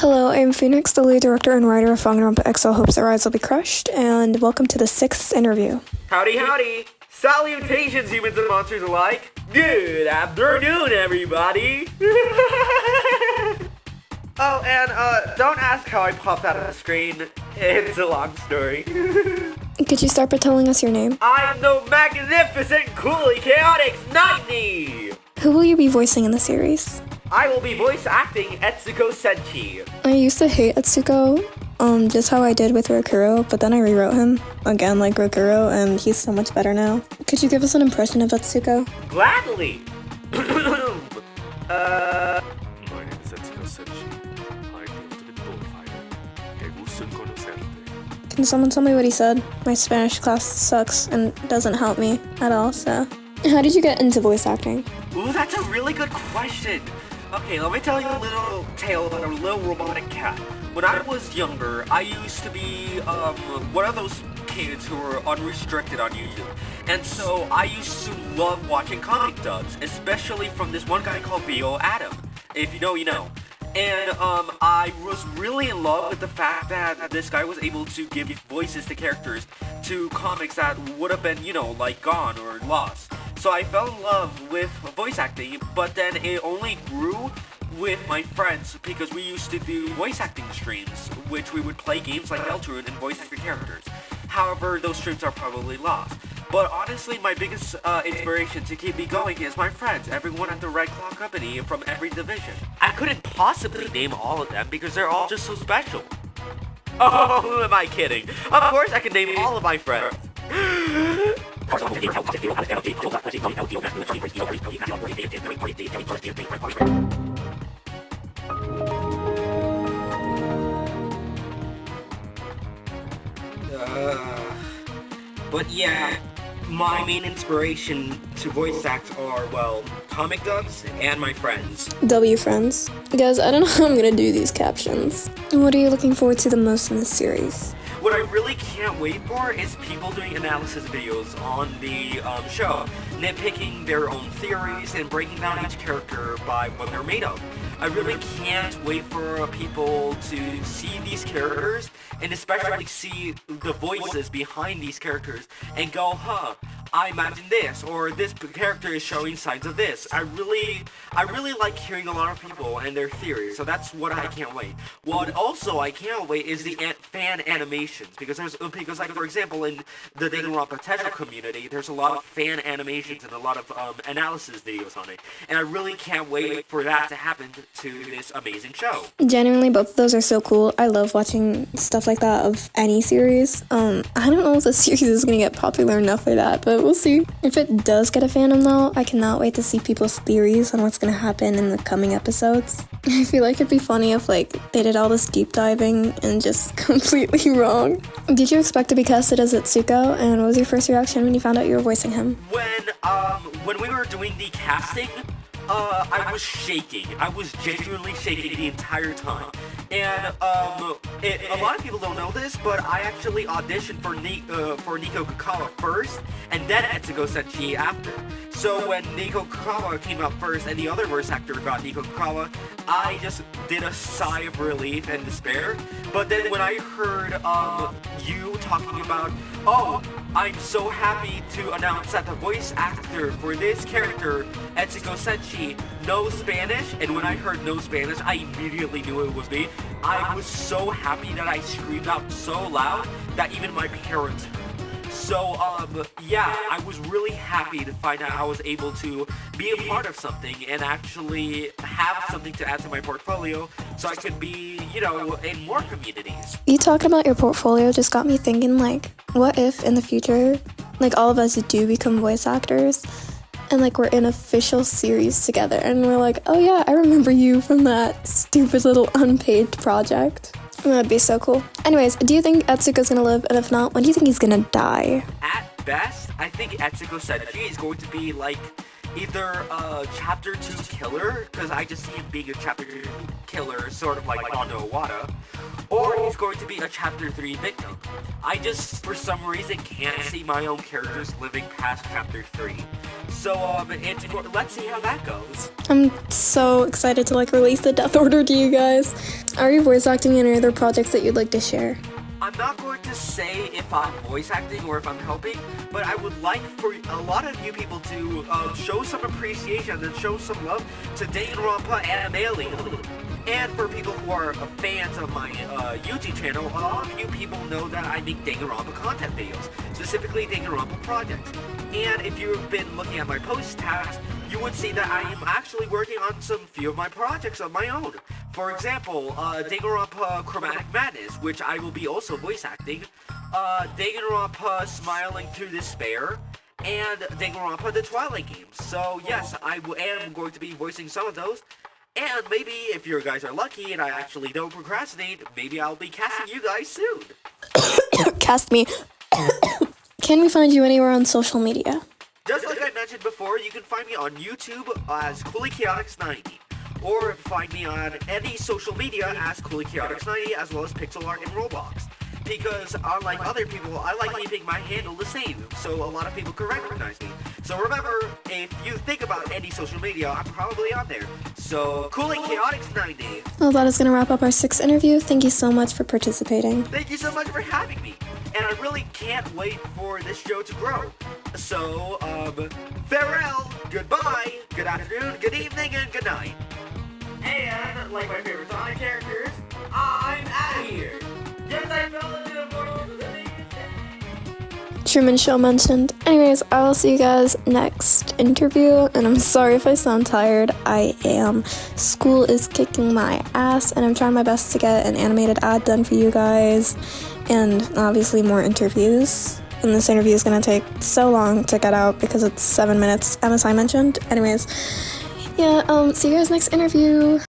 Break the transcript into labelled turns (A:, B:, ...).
A: Hello, I'm Phoenix, the lead director and writer of Fanganronpa XL Hopes That Rise Will Be Crushed, and welcome to the 6th interview.
B: Howdy, howdy! Salutations, humans and monsters alike! Good afternoon, everybody! Oh, and, don't ask how I popped out of the screen. It's a long story.
A: Could you start by telling us your name?
B: I'm the magnificent, coolly chaotic Nightney!
A: Who will you be voicing in the series?
B: I will be voice acting Etsuko Senshi.
A: I used to hate Etsuko, just how I did with Rokuro, but then I rewrote him, again like Rokuro, and he's so much better now. Could you give us an impression of Etsuko?
B: Gladly!
C: My name is Etsuko Senshi. I'm the ultimate bullfighter.
A: Can someone tell me what he said? My Spanish class sucks and doesn't help me at all, so... How did you get into voice acting?
B: Ooh, that's a really good question. Okay, let me tell you a little tale about a little robotic cat. When I was younger, I used to be one of those kids who were unrestricted on YouTube. And so I used to love watching comic dubs, especially from this one guy called V.O. Adam. If you know, you know. And I was really in love with the fact that this guy was able to give voices to characters to comics that would have been, you know, like gone or lost. So I fell in love with voice acting, but then it only grew with my friends because we used to do voice acting streams, which we would play games like Deltarune and voice actor characters. However, those streams are probably lost. But honestly, my biggest inspiration to keep me going is my friends, everyone at the Red Claw Company from every division. I couldn't possibly name all of them because they're all just so special. Oh, who am I kidding? Of course I can name all of my friends. But yeah, my main inspiration to voice act are, well, comic dubs and my friends.
A: W friends. Guys, I don't know how I'm gonna do these captions. What are you looking forward to the most in this series?
B: What I really can't wait for is people doing analysis videos on the show, nitpicking their own theories and breaking down each character by what they're made of. I really can't wait for people to see these characters and especially see the voices behind these characters and go, huh, I imagine this, or this character is showing signs of this. I really like hearing a lot of people and their theories, so that's what I can't wait. What also I can't wait is the fan animations, because like for example in the Danganronpa potential community, there's a lot of fan animations and a lot of analysis videos on it, and I really can't wait for that to happen to this amazing show.
A: Genuinely, both of those are so cool. I love watching stuff like that of any series. I don't know if the series is gonna get popular enough for that, but we'll see. If it does get a fandom though, I cannot wait to see people's theories on what's gonna happen in the coming episodes. I feel like it'd be funny if like they did all this deep diving and just completely wrong. Did you expect to be casted as Etsuko, and what was your first reaction when you found out you were voicing him?
B: When we were doing the casting, I was shaking. I was genuinely shaking the entire time. And, a lot of people don't know this, but I actually auditioned for Nico Kakawa first, and then Etsuko Senshi after. So when Nico Kakawa came out first, and the other voice actor got Nico Kakawa, I just did a sigh of relief and despair. But then when I heard, you talking about, oh, I'm so happy to announce that the voice actor for this character, Etsuko Senshi, knows Spanish, and when I heard no Spanish, I immediately knew it was me. I was so happy that I screamed out so loud that even my parents heard. So, yeah, I was really happy to find out I was able to be a part of something and actually have something to add to my portfolio so I could be, you know, in more communities.
A: You talking about your portfolio just got me thinking, like, what if in the future, like, all of us do become voice actors and, like, we're in official series together and we're like, oh yeah, I remember you from that stupid little unpaid project. That'd be so cool. Anyways, do you think Etsuko's gonna live? And if not, when do you think he's gonna die?
B: At best, I think Etsuko Senshi is going to be like either a Chapter 2 killer, because I just see him being a Chapter 2 killer, sort of like Hondo Wada, or he's going to be a Chapter 3 victim. I just, for some reason, can't see my own characters living past Chapter 3. So, and let's see how that goes.
A: I'm so excited to release the Death Order to you guys. Are you voice acting in any other projects that you'd like to share?
B: I'm not going to say if I'm voice acting or if I'm helping, but I would like for a lot of you people to show some appreciation and show some love to Danganronpa Animalia. And for people who are fans of my YouTube channel, a lot of you people know that I make Danganronpa content videos, specifically Danganronpa projects. And if you've been looking at my post tags, you would see that I am actually working on some few of my projects of my own. For example, Danganronpa Chromatic Madness, which I will be also voice acting, Danganronpa Smiling Through Despair, and Danganronpa The Twilight Games. So yes, I am going to be voicing some of those. And maybe if you guys are lucky and I actually don't procrastinate, maybe I'll be casting you guys soon.
A: Cast me. Can we find you anywhere on social media?
B: Just like I mentioned before, you can find me on YouTube as CoollyChaotix90. Or find me on any social media as CoollyChaotix90, as well as Pixel Art and Roblox. Because unlike other people, I like keeping my handle the same, so a lot of people can recognize me. So remember, if you think about any social media, I'm probably on there. So, CoollyChaotix90.
A: Well, that is going to wrap up our 6th interview. Thank you so much for participating.
B: Thank you so much for having me. And I really can't wait for this show to grow. So, farewell, goodbye, good afternoon, good evening, and good night. And, like my favorite Sonic characters, I'm out of here. Yes, I fell into the portal to the naked day.
A: Truman Show mentioned. Anyways, I will see you guys next interview, and I'm sorry if I sound tired. I am. School is kicking my ass, and I'm trying my best to get an animated ad done for you guys, and obviously more interviews. And this interview is going to take so long to get out because it's 7 minutes, as I mentioned. Anyways, yeah, see you guys next interview.